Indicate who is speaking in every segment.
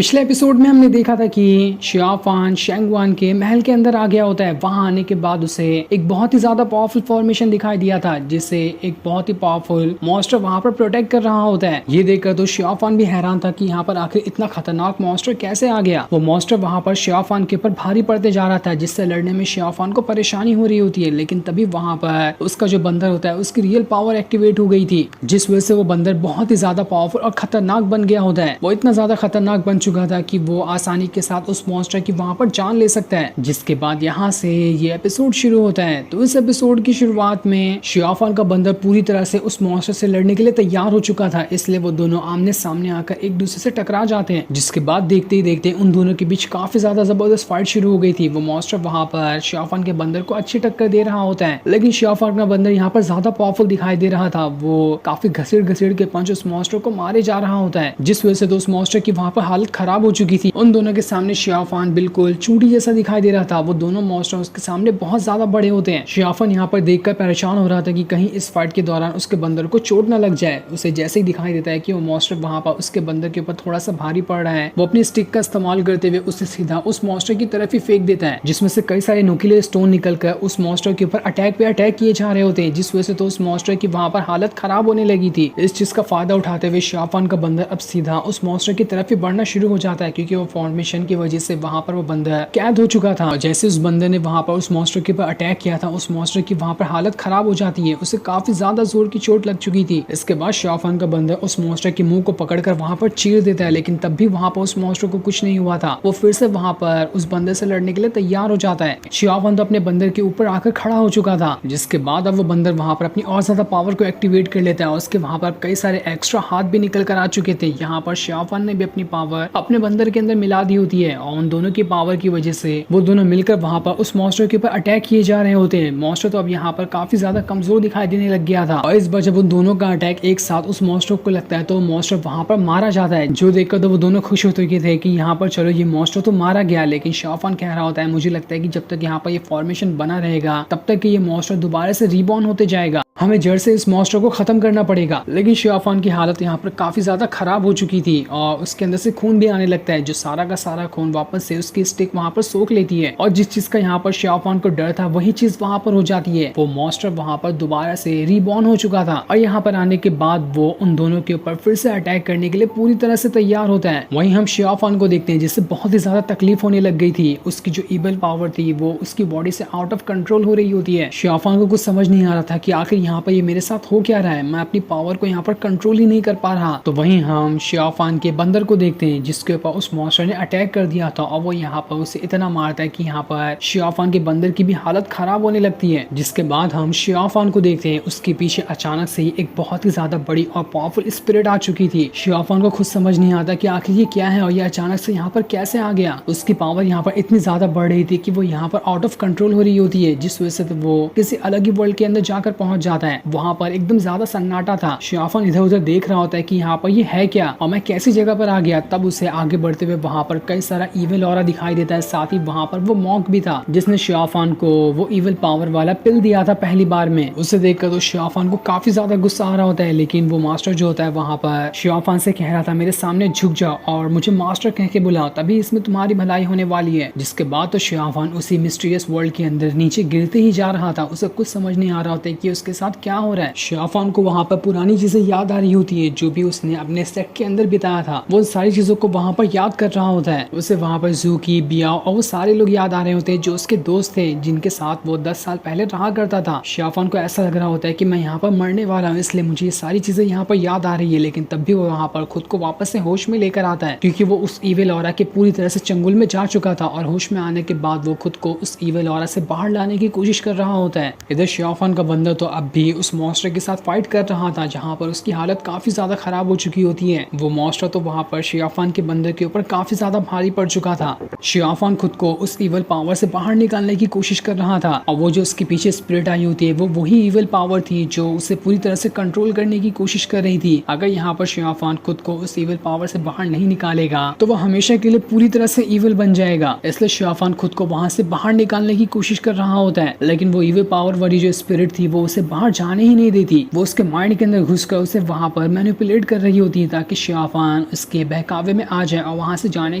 Speaker 1: पिछले एपिसोड में हमने देखा था कि शियाफान शेंगवान के महल के अंदर आ गया होता है। वहां आने के बाद उसे एक बहुत ही ज्यादा पावरफुल फॉर्मेशन दिखाई दिया था, जिससे एक बहुत ही पावरफुल मॉन्स्टर वहां पर प्रोटेक्ट कर रहा होता है। ये देखकर तो शियाफान भी हैरान था कि यहाँ पर आखिर इतना खतरनाक मॉन्स्टर कैसे आ गया। वो मॉन्स्टर वहां पर शियाफान के ऊपर भारी पड़ते जा रहा था, जिससे लड़ने में शियाफान को परेशानी हो रही होती है। लेकिन तभी वहां पर उसका जो बंदर होता है उसकी रियल पावर एक्टिवेट हो गई थी, जिस वजह से वो बंदर बहुत ही ज्यादा पावरफुल और खतरनाक बन गया होता है। वो इतना ज्यादा खतरनाक बन चुका था कि वो आसानी के साथ उस मॉन्स्टर की वहां पर जान ले सकता है। जिसके बाद यहाँ से ये एपिसोड शुरू होता है। तो इस एपिसोड की शुरुआत में शियाफान का बंदर पूरी तरह से उस मॉन्स्टर से लड़ने के लिए तैयार हो चुका था, इसलिए वो दोनों आमने सामने आकर एक दूसरे से टकरा जाते हैं। जिसके बाद देखते ही देखते उन दोनों के बीच काफी ज्यादा जबरदस्त फाइट शुरू हो गई थी। वो मॉन्स्टर वहां पर शियाफान के बंदर को अच्छी टक्कर दे रहा होता है, लेकिन शियाफान का बंदर यहाँ पर ज्यादा पावरफुल दिखाई दे रहा था। वो काफी घसीट घसीट के पंच उस मॉन्स्टर को मारे जा रहा होता है, जिस वजह से तो उस मॉन्स्टर की वहां पर हालत खराब हो चुकी थी। उन दोनों के सामने शियाफान बिल्कुल चूंटी जैसा दिखाई दे रहा था। वो दोनों मॉन्स्टर उसके सामने बहुत ज्यादा बड़े होते हैं। शियाफान यहाँ पर देखकर परेशान हो रहा था कि कहीं इस फाइट के दौरान उसके बंदर को चोट न लग जाए। उसे जैसे ही दिखाई देता है कि वो मॉन्स्टर वहां पर उसके बंदर के ऊपर थोड़ा सा भारी पड़ रहा है, वो अपनी स्टिक का इस्तेमाल करते हुए उसे सीधा उस मॉन्स्टर की तरफ ही फेंक देता है, जिसमें से कई सारे नुकीले स्टोन निकलकर उस मॉन्स्टर के ऊपर अटैक पे अटैक किए जा रहे होते हैं। जिस वजह से तो उस मॉन्स्टर की वहां पर हालत खराब होने लगी थी। इस चीज का फायदा उठाते हुए शियाफान का बंदर अब सीधा उस मॉन्स्टर की तरफ ही बढ़ना शुरू हो जाता है, क्योंकि वो फॉर्मेशन की वजह से वहां पर वो बंदर कैद हो चुका था। जैसे उस बंदर ने वहां पर उस मॉन्स्टर के ऊपर अटैक किया था, उस मॉन्स्टर की वहां पर हालत खराब हो जाती है। उसे काफी ज्यादा जोर की चोट लग चुकी थी। इसके बाद शियाफान का बंदर उस मॉन्स्टर के मुंह को पकड़कर वहां पर चीर देता है, लेकिन तब भी वहां पर उस मॉन्स्टर को कुछ नहीं हुआ था। वो फिर से वहां पर उस बंदर से लड़ने के लिए तैयार हो जाता है। शियाफान तो अपने बंदर के ऊपर आकर खड़ा हो चुका था। जिसके बाद अब वो बंदर वहां पर अपनी और ज्यादा पावर को एक्टिवेट कर लेता है। उसके वहां पर कई सारे एक्स्ट्रा हाथ भी निकल कर आ चुके थे। यहाँ पर शियाफान ने भी अपनी पावर अपने बंदर के अंदर मिला दी होती है, और उन दोनों की पावर की वजह से वो दोनों मिलकर वहां पर उस मॉन्स्टर के ऊपर अटैक किए जा रहे होते हैं। मॉन्स्टर तो अब यहाँ पर काफी ज्यादा कमजोर दिखाई देने लग गया था, और इस बार जब उन दोनों का अटैक एक साथ उस मॉन्स्टर को लगता है तो मॉन्स्टर वहां पर मारा जाता है। जो देखकर तो वो दोनों खुश हो चुके थे कि यहाँ पर चलो ये मॉन्स्टर तो मारा गया। लेकिन शियाफान कह रहा होता है मुझे लगता है कि जब तक यहाँ पर ये फॉर्मेशन बना रहेगा तब तक ये मॉन्स्टर दोबारा से रीबॉर्न होते जाएगा। हमें जड़ से इस मॉन्स्टर को खत्म करना पड़ेगा। लेकिन शियाफान की हालत यहाँ पर काफी ज्यादा खराब हो चुकी थी, और उसके अंदर से खून भी आने लगता है, जो सारा का सारा खून वापस से उसकी स्टिक वहां पर सोख लेती है। और जिस चीज का यहाँ पर शियाफान को डर था वही चीज वहां पर हो जाती है। वो मॉन्स्टर वहां पर दोबारा से रीबॉर्न हो चुका था, और यहाँ पर आने के बाद वो उन दोनों के ऊपर फिर से अटैक करने के लिए पूरी तरह से तैयार होता है। वहीं हम शियाफान को देखते हैं, जिससे बहुत ही ज्यादा तकलीफ होने लग गई थी। उसकी जो इवल पावर थी वो उसकी बॉडी से आउट ऑफ कंट्रोल हो रही होती है। शियाफान को कुछ समझ नहीं आ रहा था कि आखिर यहाँ पर ये मेरे साथ हो क्या रहा है। मैं अपनी पावर को यहाँ पर कंट्रोल ही नहीं कर पा रहा। तो वहीं हम शियाफान के बंदर को देखते हैं, जिसके ऊपर उस मॉन्स्टर ने अटैक कर दिया था, और वो यहाँ पर उसे इतना मारता है कि यहाँ पर शियाफान के बंदर की भी हालत खराब होने लगती है। जिसके बाद हम शियाफान को देखते हैं, उसके पीछे अचानक से ही एक बहुत ही ज्यादा बड़ी और पावरफुल स्पिरिट आ चुकी थी। शियाफान को खुद समझ नहीं आता कि आखिर ये क्या है और ये अचानक से यहाँ पर कैसे आ गया। उसकी पावर यहाँ पर इतनी ज्यादा बढ़ रही थी कि वो यहाँ पर आउट ऑफ कंट्रोल हो रही होती है, जिस वजह से तो वो किसी अलग ही वर्ल्ड के अंदर जाकर पहुंच जाता है। वहां पर एकदम ज्यादा सन्नाटा था। शियाफान इधर उधर देख रहा होता है कि यहाँ पर ये है क्या और मैं कैसी जगह पर आ गया। तब उसे आगे बढ़ते हुए वहां पर कई सारा इविल ऑरा दिखाई देता है। साथ ही वहां पर वो मॉन्क भी था, जिसने शियाफान को वो इविल पावर वाला पिल दिया था पहली बार में। उसे देखकर तो शियाफान को काफी ज्यादा गुस्सा आ रहा होता है, लेकिन वो मास्टर जो होता है वहां पर शियाफान से कह रहा था मेरे सामने झुक जाओ और मुझे मास्टर कह के बुलाओ, तभी इसमें तुम्हारी भलाई होने वाली है। जिसके बाद तो शियाफान उसी मिस्टीरियस वर्ल्ड के अंदर नीचे गिरते ही जा रहा था। उसे कुछ समझ नहीं आ रहा होता कि उसके साथ क्या हो रहा है। शियाफान को वहां पर पुरानी चीजें याद आ रही होती है, जो भी उसने अपने सेट के अंदर बिताया था। वो सारी चीजों को वहां पर याद कर रहा होता है। उसे वहां पर जूकी, बिया और वो सारे लोग याद आ रहे होते हैं जो उसके दोस्त थे, जिनके साथ वो 10 साल पहले रहा करता था। शियाफान को ऐसा लग रहा होता है कि मैं यहाँ पर मरने वाला हूँ, इसलिए मुझे ये सारी चीजें यहाँ पर याद आ रही है। लेकिन तब भी वो वहां पर खुद को वापस से होश में लेकर आता है, क्योंकि वो उस इविल ऑरा के पूरी तरह से चंगुल में जा चुका था, और होश में आने के बाद वो खुद को उस इविल ऑरा से बाहर लाने की कोशिश कर रहा होता है। इधर शियाफान का बंदर तो अब भी उस मॉन्स्टर के साथ फाइट कर रहा था, जहाँ पर उसकी हालत काफी ज्यादा खराब हो चुकी होती है। वो मॉन्स्टर तो वहां पर शियाफान के बंदर के ऊपर काफी ज्यादा भारी पड़ चुका था। शियाफान खुद को उस इवल पावर से बाहर निकालने की कोशिश कर रहा था, और वो जो उसके पीछे स्पिरिट आई होती है वो वही इवल पावर थी जो उसे पूरी तरह से कंट्रोल करने की कोशिश कर रही थी। अगर यहाँ पर शियाफान खुद को उस इवल पावर से बाहर नहीं निकालेगा तो वह हमेशा के लिए पूरी तरह से इवल बन जाएगा। इसलिए शियाफान खुद को वहां से बाहर निकालने की कोशिश कर रहा होता है, लेकिन वो इवल पावर वाली जो स्पिरिट थी वो उसे बाहर जाने ही नहीं देती। वो उसके माइंड के अंदर घुसकर उसे वहां पर मैनिपुलेट कर रही होती है ताकि शियाफान उसके बहकावे में आ जाए और वहां से जाने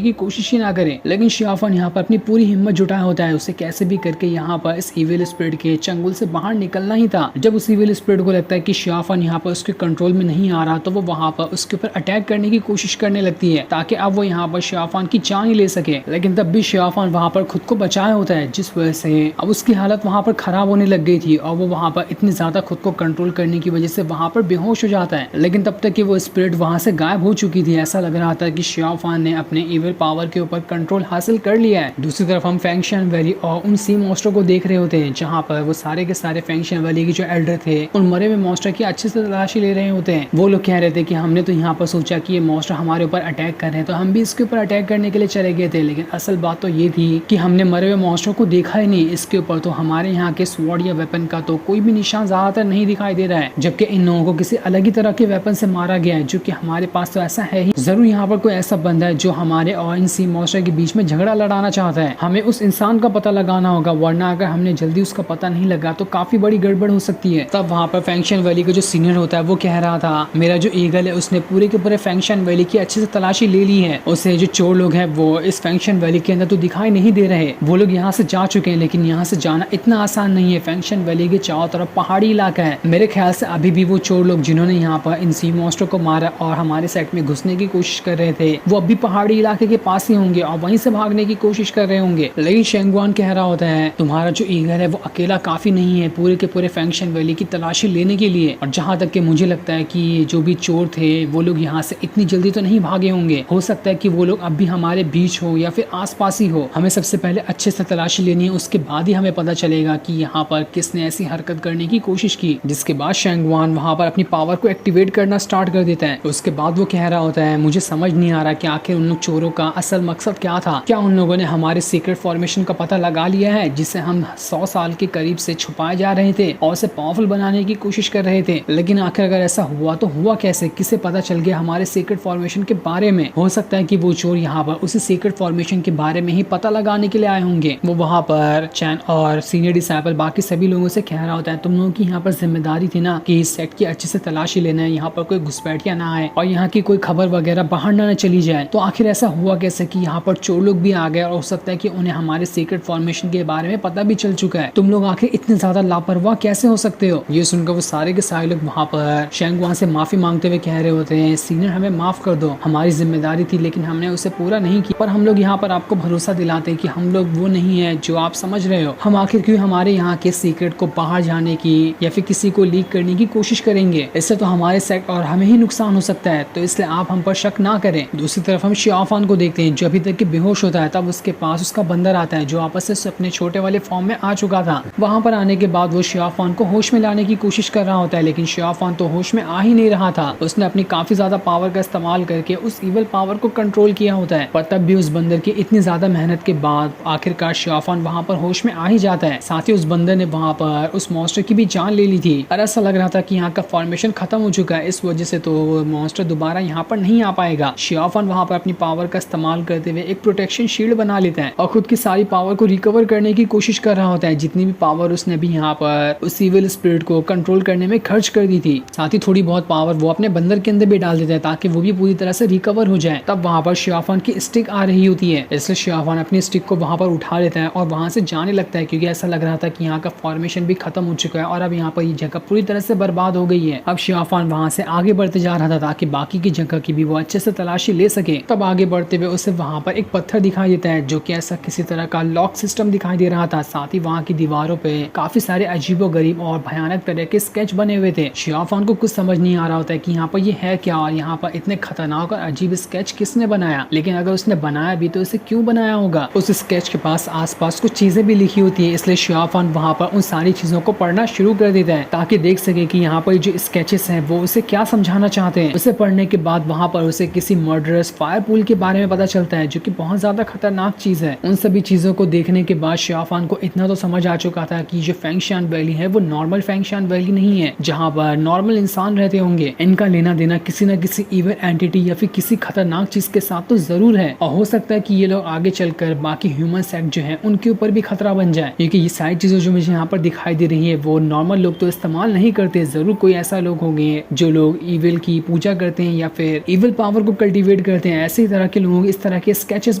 Speaker 1: की कोशिश ही ना करे। लेकिन शियाफान यहाँ पर अपनी पूरी हिम्मत जुटाया होता है, उसे कैसे भी करके यहाँ पर इस इविल स्पिरिट के चंगुल से बाहर निकलना ही था। जब उस इविल स्पिरिट को लगता है कि शियाफान यहाँ पर उसके कंट्रोल में नहीं आ रहा तो वो वहां पर उसके ऊपर अटैक करने की कोशिश करने लगती है ताकि अब वो यहाँ पर शियाफान की जान ही ले सके। लेकिन तब भी शियाफान वहां पर खुद को बचाया होता है, जिस वजह से अब उसकी हालत वहां पर खराब होने लग गई थी और वो वहां पर इतनी ज्यादा खुद को कंट्रोल करने की वजह से वहां पर बेहोश हो जाता है। लेकिन तब तक कि वो स्पिरिट वहां से गायब हो चुकी थी। ऐसा लग रहा था कि शियाफान ने अपने इविल पावर के ऊपर कंट्रोल हासिल कर लिया है। दूसरी तरफ हम फेंगशन वैली और उन सी मॉन्स्टर को देख रहे होते हैं जहाँ पर वो सारे के सारे फेंगशन वैली के जो एल्डर थे उन मरे हुए मॉन्स्टर की अच्छे से तलाशी ले रहे होते हैं। वो लोग कह रहे थे कि हमने तो यहाँ पर सोचा कि ये मॉन्स्टर हमारे ऊपर अटैक कर रहे हैं तो हम भी इसके ऊपर अटैक करने के लिए चले गए थे, लेकिन असल बात तो ये थी कि हमने मरे हुए मॉन्स्टर को देखा ही नहीं। इसके ऊपर तो हमारे यहाँ के स्वॉर्ड या वेपन का तो कोई भी निशान ज्यादातर नहीं दिखाई दे रहा है, जबकि इन लोगों को किसी अलग ही तरह के वेपन से मारा गया है जो कि हमारे पास तो ऐसा है ही। जरूर यहाँ पर कोई ऐसा बंदा है जो हमारे और इन सी मॉन्स्टर के बीच में झगड़ा लड़ाना चाहता है। हमें उस इंसान का पता लगाना होगा, वरना अगर हमने जल्दी उसका पता नहीं लगा तो काफी बड़ी गड़बड़ हो सकती है। तब वहाँ पर फेंगशन वैली का जो सीनियर होता है वो कह रहा था मेरा जो ईगल है उसने पूरे के पूरे फेंगशन वैली की अच्छे से तलाशी ले ली है। उसे जो चोर लोग हैं वो इस फेंगशन वैली के अंदर तो दिखाई नहीं दे रहे, वो लोग यहाँ से जा चुके हैं, लेकिन यहाँ से जाना इतना आसान नहीं है। फेंगशन वैली के चारों तरफ पहाड़ी इलाका है। मेरे ख्याल से अभी भी वो चोर लोग जिन्होंने यहाँ पर इन सी मॉन्स्टर को मारा और हमारे सेट में घुसने की कोशिश कर रहे थे वो अभी पहाड़ी इलाके के पास ही होंगे और वहीं से भागने की कोशिश कर रहे होंगे। लेकिन शेंगवान कह रहा होता है तुम्हारा जो ईगल है वो अकेला काफी नहीं है पूरे के पूरे फेंगशन वैली की तलाशी लेने के लिए, और जहाँ तक कि मुझे लगता है कि जो भी चोर थे वो लोग यहाँ से इतनी जल्दी तो नहीं भागे होंगे। हो सकता है कि वो लोग अब भी हमारे बीच हो या फिर आसपास ही हो। हमें सबसे पहले अच्छे से तलाशी लेनी है, उसके बाद ही हमें पता चलेगा कि यहाँ पर किसने ऐसी हरकत करने की कोशिश की। जिसके बाद शेंगवान वहाँ पर अपनी पावर को एक्टिवेट करना स्टार्ट कर देता है। उसके बाद वो कह रहा होता है मुझे समझ नहीं आ रहा कि आखिर उन लोग चोरों का असल मकसद क्या था। क्या उन लोगों ने हमारे सीक्रेट फॉर्मेशन का पता लगा लिया है जिसे हम 100 साल के करीब से छुपाए जा रहे थे और उसे पावरफुल बनाने की कोशिश कर रहे थे। लेकिन आखिर अगर ऐसा हुआ तो हुआ कैसे, किसे पता चल गया हमारे सीक्रेट फॉर्मेशन के बारे में। हो सकता है कि वो चोर यहाँ पर उसी सीक्रेट फॉर्मेशन के बारे में ही पता लगाने के लिए आए होंगे। वो वहाँ पर चैन और सीनियर डिसाइपल बाकी सभी लोगों से कह रहा होता है तुम लोगों की यहाँ पर जिम्मेदारी थी ना कि इस सेट की अच्छे से तलाशी लेना है, यहाँ पर कोई घुसपैठिया ना आए और यहाँ की कोई खबर वगैरह बाहर ना चली जाए। तो आखिर ऐसा हुआ कैसे कि यहाँ पर चोर लोग भी आ गए और हो सकता है कि उन्हें हमारे सीक्रेट फॉर्मेशन के बारे में पता भी चल चुका है। तुम लोग आखिर इतने ज्यादा लापरवाह कैसे हो सकते हो। ये सुनकर वो सारे के सारे लोग वहाँ पर शेंगवान से माफी मांगते हुए कह रहे होते हैं सीनियर हमें माफ कर दो, हमारी जिम्मेदारी थी लेकिन हमने उसे पूरा नहीं किया। पर हम लोग यहाँ पर आपको भरोसा दिलाते हैं कि हम लोग वो नहीं है जो आप समझ रहे हो। हम आखिर क्यों हमारे यहाँ के सीक्रेट को बाहर जाने की या फिर किसी को लीक करने की कोशिश करेंगे। इससे तो हमारे सेट और हमें ही नुकसान हो सकता है, तो इसलिए आप हम पर शक ना करें। दूसरी तरफ हम शियाफान को देखते हैं जो अभी तक के बेहोश होता है। तब उसके पास उसका बंदर आता है जो आपस से अपने छोटे वाले फॉर्म में आ चुका था। वहां पर आने के बाद वो शियाफान को होश में लाने की कोशिश कर रहा होता है, लेकिन शियाफान तो होश में आ ही नहीं रहा था। उसने अपनी काफी ज्यादा पावर का इस्तेमाल करके उस इवल पावर को कंट्रोल किया होता है, पर तब भी उस बंदर की इतनी ज्यादा मेहनत के बाद आखिरकार शियाफान वहां पर होश में आ ही जाता है। साथ ही उस बंदर ने वहां पर उस मॉन्स्टर की भी जान ले ली थी और ऐसा लग रहा था कि यहाँ का फॉर्मेशन खत्म हो चुका है, इस वजह से तो मॉन्स्टर दोबारा यहाँ पर नहीं आ पाएगा। शियाफान वहां पर अपनी पावर का इस्तेमाल करते हुए एक प्रोटेक्शन शील्ड बना लेता है और खुद की सारी पावर को रिकवर करने की कोशिश कर रहा होता है। जितनी भी पावर उसने भी यहाँ पर उस इविल स्पिरिट को कंट्रोल करने में खर्च कर दी थी, साथ ही थोड़ी बहुत पावर वो अपने बंदर के अंदर भी डाल देता है ताकि वो भी पूरी तरह से रिकवर हो जाए। तब वहाँ पर शियाफान की स्टिक आ रही होती है, इसलिए शियाफान अपनी स्टिक को वहाँ पर उठा लेता है और वहाँ से जाने लगता है क्योंकि ऐसा लग रहा था कि यहाँ का फॉर्मेशन भी खत्म हो चुका है और अब यहाँ पर ये जगह पूरी तरह से बर्बाद हो गई है। अब शियाफान वहाँ से आगे बढ़ते जा रहा था ताकि बाकी की जगह की भी वो अच्छे से तलाशी ले सके। तब आगे बढ़ते हुए उसे वहाँ पर एक पत्थर दिखाई देता है जो कि ऐसा किसी तरह का लॉक सिस्टम दिखाई दे रहा था। साथ ही वहाँ की दीवारों पे काफी सारे अजीबोगरीब और भयानक तरह के स्केच बने हुए थे। शियाफान को कुछ समझ नहीं आ रहा होता है कि यहाँ पर ये है क्या और यहाँ पर इतने खतरनाक और अजीब स्केच किसने बनाया। लेकिन अगर उसने बनाया भी तो इसे क्यों बनाया होगा। उस स्केच के पास आसपास कुछ चीजें भी लिखी होती है, इसलिए शियाफान वहाँ पर उन सारी चीजों को पढ़ना शुरू कर देता है ताकि देख सके कि यहाँ पर जो स्केचेस हैं वो उसे क्या समझाना चाहते हैं। उसे पढ़ने के बाद वहाँ पर उसे किसी मर्डरस फायर पूल के बारे में पता चलता है जो कि बहुत ज्यादा खतरनाक चीज है। उन सभी चीजों को देखने के बाद शियाफान को इतना तो समझ आ चुका था कि जो फेंगशान वैली है वो नॉर्मल फेंगशान वैली नहीं है जहाँ पर नॉर्मल इंसान रहते होंगे। इनका लेना देना किसी न किसी इविल एंटिटी या फिर किसी खतरनाक चीज के साथ तो जरूर है और हो सकता है कि ये लोग आगे चलकर बाकी ह्यूमन सेक्ट जो है उनके ऊपर भी खतरा बन जाए, क्योंकि ये सारी चीजें जो मुझे यहाँ पर दिखाई दे रही है वो नॉर्मल नॉर्मल लोग तो इस्तेमाल नहीं करते, जरूर कोई ऐसा लोग होंगे जो लोग इविल की पूजा करते हैं या फिर इविल पावर को कल्टीवेट करते हैं। ऐसे तरह के लोग इस तरह के स्केचेस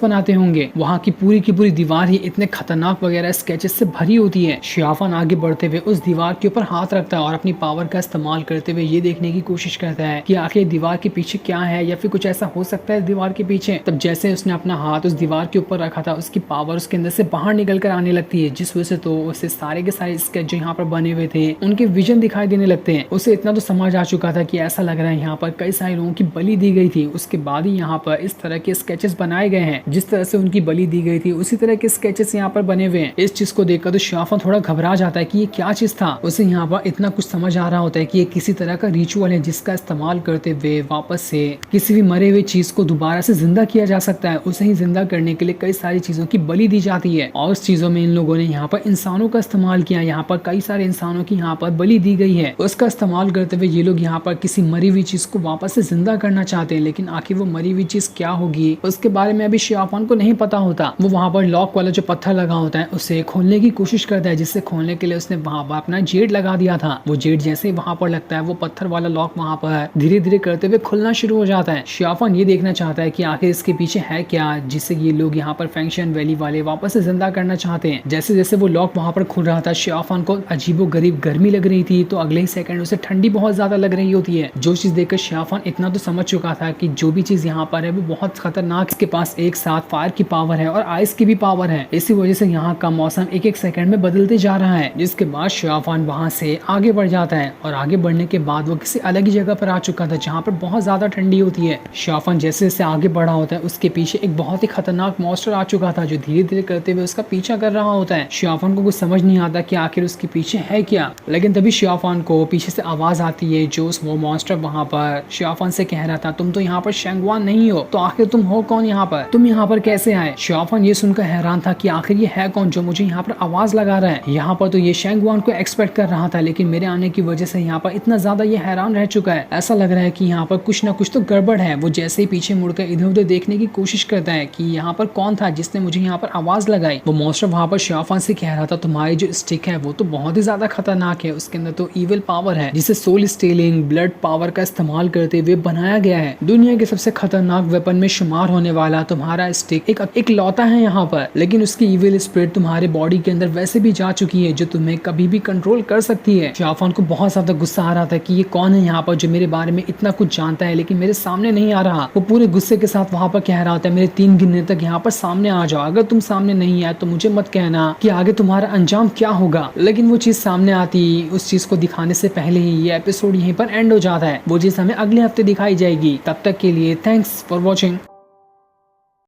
Speaker 1: बनाते होंगे। वहाँ की पूरी दीवार ही इतने खतरनाक वगैरह स्केचेस से भरी होती है। शियाफान आगे बढ़ते हुए उस दीवार के ऊपर हाथ रखता है और अपनी पावर का इस्तेमाल करते हुए ये देखने की कोशिश करता है कि आखिर दीवार के पीछे क्या है या फिर कुछ ऐसा हो सकता है दीवार के पीछे। तब जैसे उसने अपना हाथ उस दीवार के ऊपर रखा था, उसकी पावर उसके अंदर से बाहर निकल कर आने लगती है, जिस वजह से तो उसे सारे के सारे स्केच जो यहाँ पर बने हुए थे उनके विजन दिखाई देने लगते हैं। उसे इतना तो समझ आ चुका था कि ऐसा लग रहा है यहाँ पर कई सारे लोगों की बलि दी गई थी। उसके बाद ही यहाँ पर इस तरह के स्केचेस बनाए गए हैं। जिस तरह से उनकी बलि दी गई थी उसी तरह के स्केचेस यहाँ पर बने हुए हैं। इस चीज को देखकर तो शियाफान थोड़ा घबरा जाता है कि ये क्या चीज था। उसे यहाँ पर इतना कुछ समझ आ रहा होता है कि ये किसी तरह का रिचुअल है जिसका इस्तेमाल करते हुए वापस से किसी भी मरे हुए चीज को दोबारा से जिंदा किया जा सकता है। उसे ही जिंदा करने के लिए कई सारी चीजों की बलि दी जाती है और उस चीजों में इन लोगों ने यहाँ पर इंसानों का इस्तेमाल किया। यहाँ पर कई सारे इंसानों की यहाँ पर बलि दी गई है। उसका इस्तेमाल करते हुए ये लोग यहाँ पर किसी मरी हुई चीज को वापस से जिंदा करना चाहते हैं, लेकिन आखिर वो मरी हुई चीज क्या होगी उसके बारे में अभी शियाफान को नहीं पता होता। वो वहाँ पर लॉक वाला जो पत्थर लगा होता है उसे खोलने की कोशिश करता है, जिससे खोलने के लिए उसने वहाँ पर अपना जेट लगा दिया था। वो जेट जैसे ही वहाँ पर लगता है वो पत्थर वाला लॉक वहाँ पर धीरे धीरे करते हुए खुलना शुरू हो जाता है। शियाफान ये देखना चाहता है कि आखिर इसके पीछे है क्या जिससे ये लोग यहाँ पर फैंक्शन वैली वाले वापस से जिंदा करना चाहते हैं। जैसे जैसे वो लॉक वहाँ पर खुल रहा था शियाफान को अजीबो गरीब गर्मी लग रही थी, तो अगले ही सेकंड उसे ठंडी बहुत ज्यादा लग रही होती है। जो चीज देखकर शियाफान इतना तो समझ चुका था कि जो भी चीज यहाँ पर है वो बहुत खतरनाक, इसके पास एक साथ फायर की पावर है और आइस की भी पावर है। इसी वजह से यहाँ का मौसम एक एक सेकंड में बदलते जा रहा है। जिसके बाद शियाफान वहाँ से आगे बढ़ जाता है और आगे बढ़ने के बाद वो किसी अलग ही जगह पर आ चुका था जहाँ पर बहुत ज्यादा ठंडी होती है। शियाफान जैसे जैसे आगे बढ़ा होता है उसके पीछे एक बहुत ही खतरनाक मॉन्स्टर आ चुका था जो धीरे धीरे करते हुए उसका पीछा कर रहा होता है। शियाफान को कुछ समझ नहीं आता कि आखिर उसके पीछे है क्या, लेकिन तभी शियाफान को पीछे से आवाज आती है जो वो मॉन्स्टर वहाँ पर शियाफान से कह रहा था, तुम तो यहाँ पर शेंगवान नहीं हो, तो आखिर तुम हो कौन यहाँ पर, तुम यहाँ पर कैसे आए। शियाफान ये सुनकर हैरान था कि आखिर ये है कौन जो मुझे यहाँ पर आवाज लगा रहा है। यहाँ पर तो ये शेंगवान को एक्सपेक्ट कर रहा था, लेकिन मेरे आने की वजह से यहाँ पर इतना ज्यादा ये हैरान रह चुका है। ऐसा लग रहा है कि यहाँ पर कुछ ना कुछ तो गड़बड़ है। वो जैसे ही पीछे मुड़कर इधर उधर देखने की कोशिश करता है कि यहाँ पर कौन था जिसने मुझे यहाँ पर आवाज लगाई। वो मॉन्स्टर वहाँ पर शियाफान से कह रहा था, तुम्हारी जो स्टिक है वो तो बहुत ही ज्यादा खतरनाक है, उसके अंदर तो इविल पावर है जिसे सोल स्टीलिंग ब्लड पावर का इस्तेमाल करते हुए बनाया गया है। दुनिया के सबसे खतरनाक वेपन में शुमार होने वाला तुम्हारा स्टिक एक लौता है यहाँ पर, लेकिन उसकी इविल स्पिरिट तुम्हारे बॉडी के अंदर वैसे भी जा चुकी है जो तुम्हें कभी भी कंट्रोल कर सकती है। शियाफान को बहुत ज्यादा गुस्सा आ रहा था कि ये कौन है यहाँ पर जो मेरे बारे में इतना कुछ जानता है लेकिन मेरे सामने नहीं आ रहा। वो पूरे गुस्से के साथ वहाँ पर कह रहा होता है, मेरे 3 गिनने तक यहाँ पर सामने आ जाओ, अगर तुम सामने नहीं आए तो मुझे मत कहना कि आगे तुम्हारा अंजाम क्या होगा। लेकिन वो चीज सामने आती, उस चीज को दिखाने से पहले ही ये एपिसोड यहीं पर एंड हो जाता है। वो चीज हमें अगले हफ्ते दिखाई जाएगी। तब तक के लिए थैंक्स फॉर वॉचिंग।